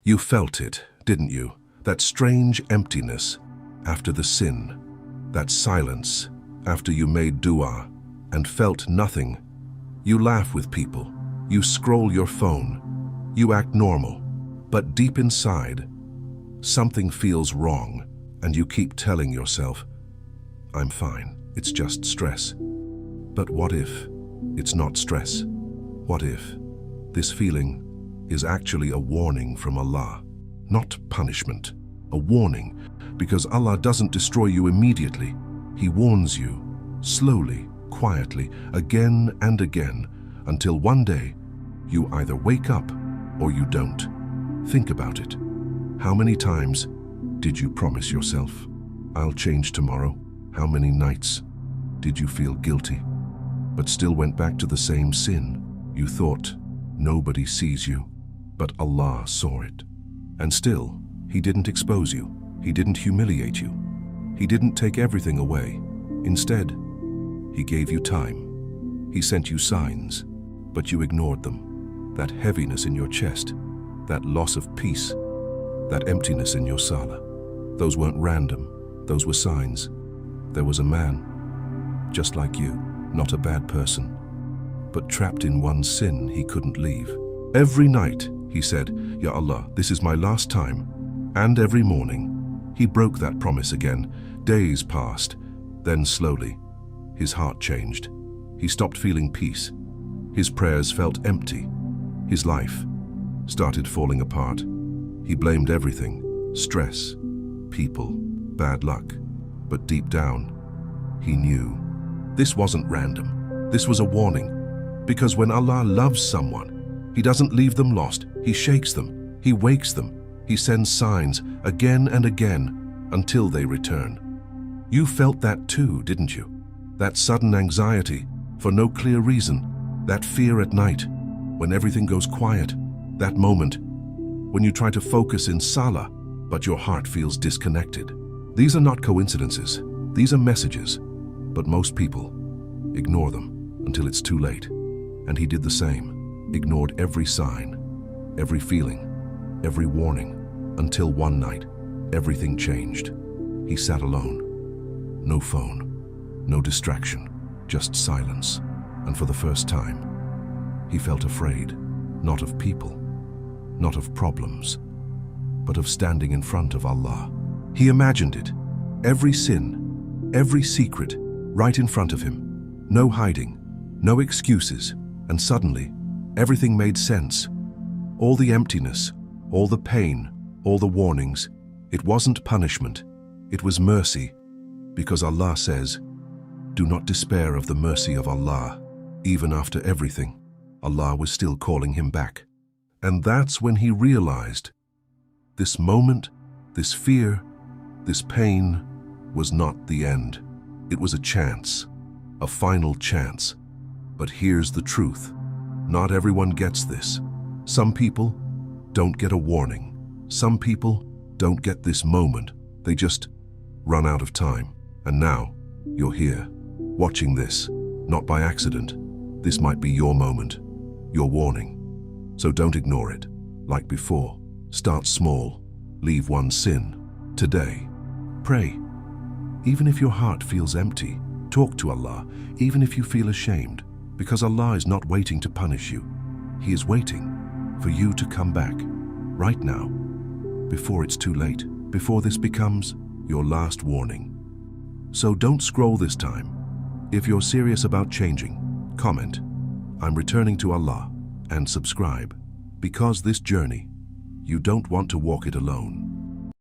You felt it, didn't you? That strange emptiness after the sin, that silence after you made dua and felt nothing. You laugh with people, you scroll your phone, you act normal, but deep inside, something feels wrong, and you keep telling yourself, I'm fine, it's just stress. But what if it's not stress? What if this feeling is actually a warning from Allah, not punishment? A warning, because Allah doesn't destroy you immediately. He warns you, slowly, quietly, again and again, until one day you either wake up or you don't. Think about it. How many times did you promise yourself, I'll change tomorrow? How many nights did you feel guilty, but still went back to the same sin? You thought nobody sees you, but Allah saw it. And still, He didn't expose you. He didn't humiliate you. He didn't take everything away. Instead, He gave you time. He sent you signs, but you ignored them. That heaviness in your chest, that loss of peace, that emptiness in your sala. Those weren't random. Those were signs. There was a man, just like you, not a bad person, but trapped in one sin he couldn't leave. Every night, he said, Ya Allah, this is my last time. And every morning, he broke that promise again. Days passed. Then slowly, his heart changed. He stopped feeling peace. His prayers felt empty. His life started falling apart. He blamed everything, stress, people, bad luck. But deep down, he knew this wasn't random. This was a warning. Because when Allah loves someone, He doesn't leave them lost. He shakes them. He wakes them. He sends signs again and again until they return. You felt that too, didn't you? That sudden anxiety for no clear reason. That fear at night when everything goes quiet. That moment when you try to focus in salah, but your heart feels disconnected. These are not coincidences. These are messages. But most people ignore them until it's too late. And he did the same. Ignored every sign, every feeling, every warning, until one night, everything changed. He sat alone. No phone, no distraction, just silence. And for the first time, he felt afraid, not of people, not of problems, but of standing in front of Allah. He imagined it. Every sin, every secret, right in front of him. No hiding, no excuses. And suddenly, everything made sense. All the emptiness, all the pain, all the warnings. It wasn't punishment. It was mercy. Because Allah says, do not despair of the mercy of Allah. Even after everything, Allah was still calling him back. And that's when he realized this moment, this fear, this pain was not the end. It was a chance, a final chance. But here's the truth. Not everyone gets this. Some people don't get a warning. Some people don't get this moment. They just run out of time. And now, you're here, watching this, not by accident. This might be your moment, your warning. So don't ignore it. Like before, start small, leave one sin. Today, pray. Even if your heart feels empty, talk to Allah, even if you feel ashamed, because Allah is not waiting to punish you. He is waiting for you to come back, right now, before it's too late, before this becomes your last warning. So don't scroll this time. If you're serious about changing, comment, I'm returning to Allah, and subscribe, because this journey, you don't want to walk it alone.